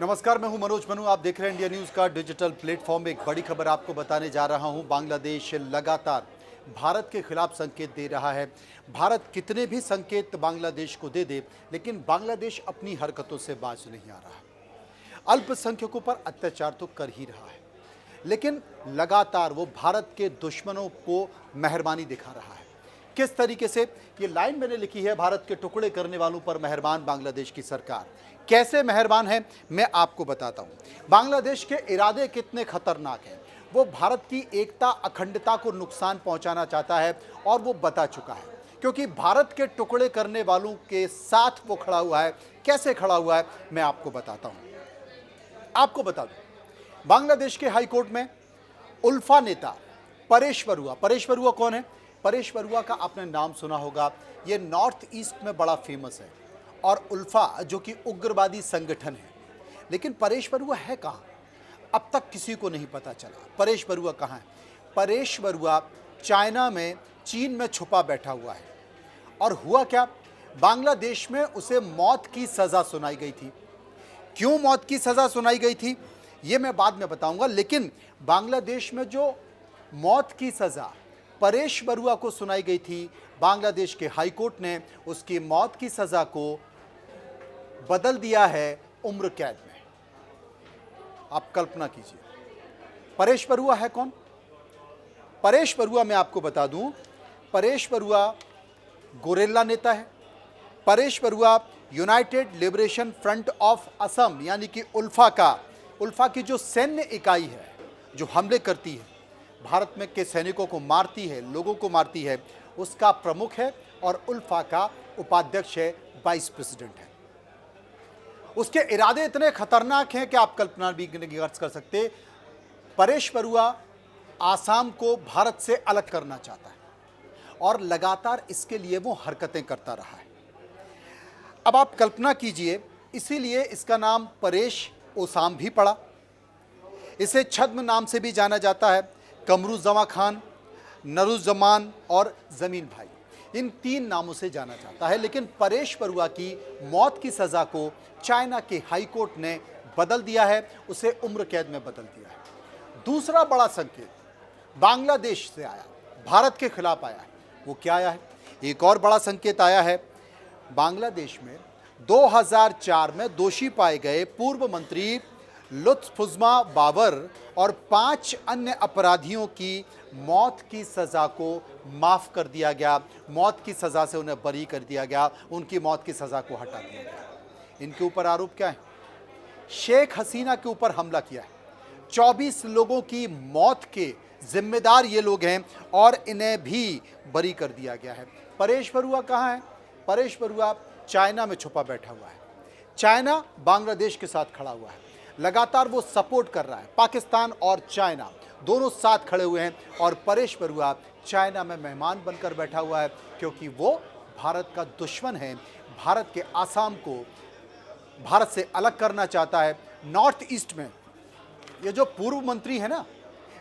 नमस्कार, मैं हूं मनोज मनु। आप देख रहे हैं इंडिया न्यूज़ का डिजिटल प्लेटफॉर्म। एक बड़ी खबर आपको बताने जा रहा हूं। बांग्लादेश लगातार भारत के खिलाफ संकेत दे रहा है। भारत कितने भी संकेत बांग्लादेश को दे दे, लेकिन बांग्लादेश अपनी हरकतों से बाज नहीं आ रहा। अल्पसंख्यकों पर अत्याचार तो कर ही रहा है, लेकिन लगातार वो भारत के दुश्मनों को मेहरबानी दिखा रहा है। किस तरीके से? ये लाइन मैंने लिखी है, भारत के टुकड़े करने वालों पर मेहरबान बांग्लादेश की सरकार। कैसे मेहरबान है, मैं आपको बताता हूं। बांग्लादेश के इरादे कितने खतरनाक हैं। वो भारत की एकता, अखंडता को नुकसान पहुंचाना चाहता है और वो बता चुका है, क्योंकि भारत के टुकड़े करने वालों के साथ वो खड़ा हुआ है। कैसे खड़ा हुआ है, मैं आपको बताता हूं। आपको बता दूं, बांग्लादेश के हाई कोर्ट में उल्फा नेता परेश बरुआ कौन है? परेश बरुआ का आपने नाम सुना होगा। ये नॉर्थ ईस्ट में बड़ा फेमस है, और उल्फा जो कि उग्रवादी संगठन है। लेकिन परेश बरुआ है कहाँ? अब तक किसी को नहीं पता चला परेश बरुआ कहाँ है। परेश बरुआ चाइना में, चीन में छुपा बैठा हुआ है। और हुआ क्या, बांग्लादेश में उसे मौत की सज़ा सुनाई गई थी। क्यों मौत की सज़ा सुनाई गई थी, ये मैं बाद में बताऊंगा। लेकिन बांग्लादेश में जो मौत की सज़ा परेश बरुआ को सुनाई गई थी, बांग्लादेश के हाई कोर्ट ने उसकी मौत की सज़ा को बदल दिया है उम्र कैद में। आप कल्पना कीजिए, परेश बरुआ है कौन? परेश बरुआ, मैं आपको बता दूं, परेश बरुआ गोरेला नेता है। Paresh Barua United liberation front of Assam यानी कि उल्फा की जो सैन्य इकाई है, जो हमले करती है, भारत में के सैनिकों को मारती है, लोगों को मारती है, उसका प्रमुख है। और उल्फा का उपाध्यक्ष है, वाइस प्रेसिडेंट है। उसके इरादे इतने खतरनाक हैं कि आप कल्पना भी नहीं कर सकते। परेश बरुआ आसाम को भारत से अलग करना चाहता है, और लगातार इसके लिए वो हरकतें करता रहा है। अब आप कल्पना कीजिए, इसीलिए इसका नाम परेश ओसाम भी पड़ा। इसे छद्म नाम से भी जाना जाता है। कमरुज़्ज़मा खान, नरुज़्ज़मान और ज़मीन भाई, इन तीन नामों से जाना जाता है। लेकिन परेश बरुआ की मौत की सज़ा को चाइना के हाई कोर्ट ने बदल दिया है, उसे उम्र कैद में बदल दिया है। दूसरा बड़ा संकेत बांग्लादेश से आया, भारत के खिलाफ आया है। वो क्या आया है? एक और बड़ा संकेत आया है। बांग्लादेश में 2004 में दोषी पाए गए पूर्व मंत्री लुत्फुज़्मा बाबर और 5 अन्य अपराधियों की मौत की सज़ा को माफ़ कर दिया गया। मौत की सज़ा से उन्हें बरी कर दिया गया, उनकी मौत की सज़ा को हटा दिया गया। इनके ऊपर आरोप क्या है? शेख हसीना के ऊपर हमला किया है। 24 लोगों की मौत के जिम्मेदार ये लोग हैं, और इन्हें भी बरी कर दिया गया है। परेश बरुआ कहाँ है? परेश बरुआ चाइना में छुपा बैठा हुआ है। चाइना बांग्लादेश के साथ खड़ा हुआ है, लगातार वो सपोर्ट कर रहा है। पाकिस्तान और चाइना दोनों साथ खड़े हुए हैं, और परेश बरुआ चाइना में मेहमान बनकर बैठा हुआ है, क्योंकि वो भारत का दुश्मन है। भारत के आसाम को भारत से अलग करना चाहता है। नॉर्थ ईस्ट में ये जो पूर्व मंत्री है ना,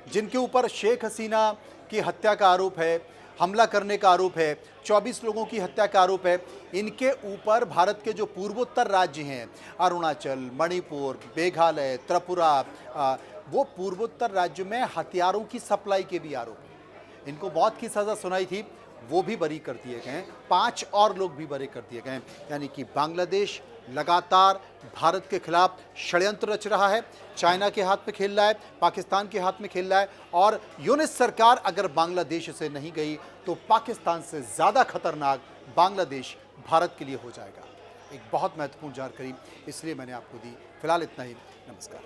जिनके ऊपर शेख हसीना की हत्या का आरोप है, हमला करने का आरोप है, 24 लोगों की हत्या का आरोप है, इनके ऊपर भारत के जो पूर्वोत्तर राज्य हैं, अरुणाचल, मणिपुर, मेघालय, त्रिपुरा, वो पूर्वोत्तर राज्य में हथियारों की सप्लाई के भी आरोप हैं। इनको मौत की सज़ा सुनाई थी, वो भी बरी कर दिए गए हैं। 5 और लोग भी बरी कर दिए गए हैं। यानी कि बांग्लादेश लगातार भारत के खिलाफ षड्यंत्र रच रहा है। चाइना के हाथ में खेल रहा है, पाकिस्तान के हाथ में खेल रहा है। और यूनिस सरकार अगर बांग्लादेश से नहीं गई, तो पाकिस्तान से ज़्यादा खतरनाक बांग्लादेश भारत के लिए हो जाएगा। एक बहुत महत्वपूर्ण जानकारी, इसलिए मैंने आपको दी। फिलहाल इतना ही। नमस्कार।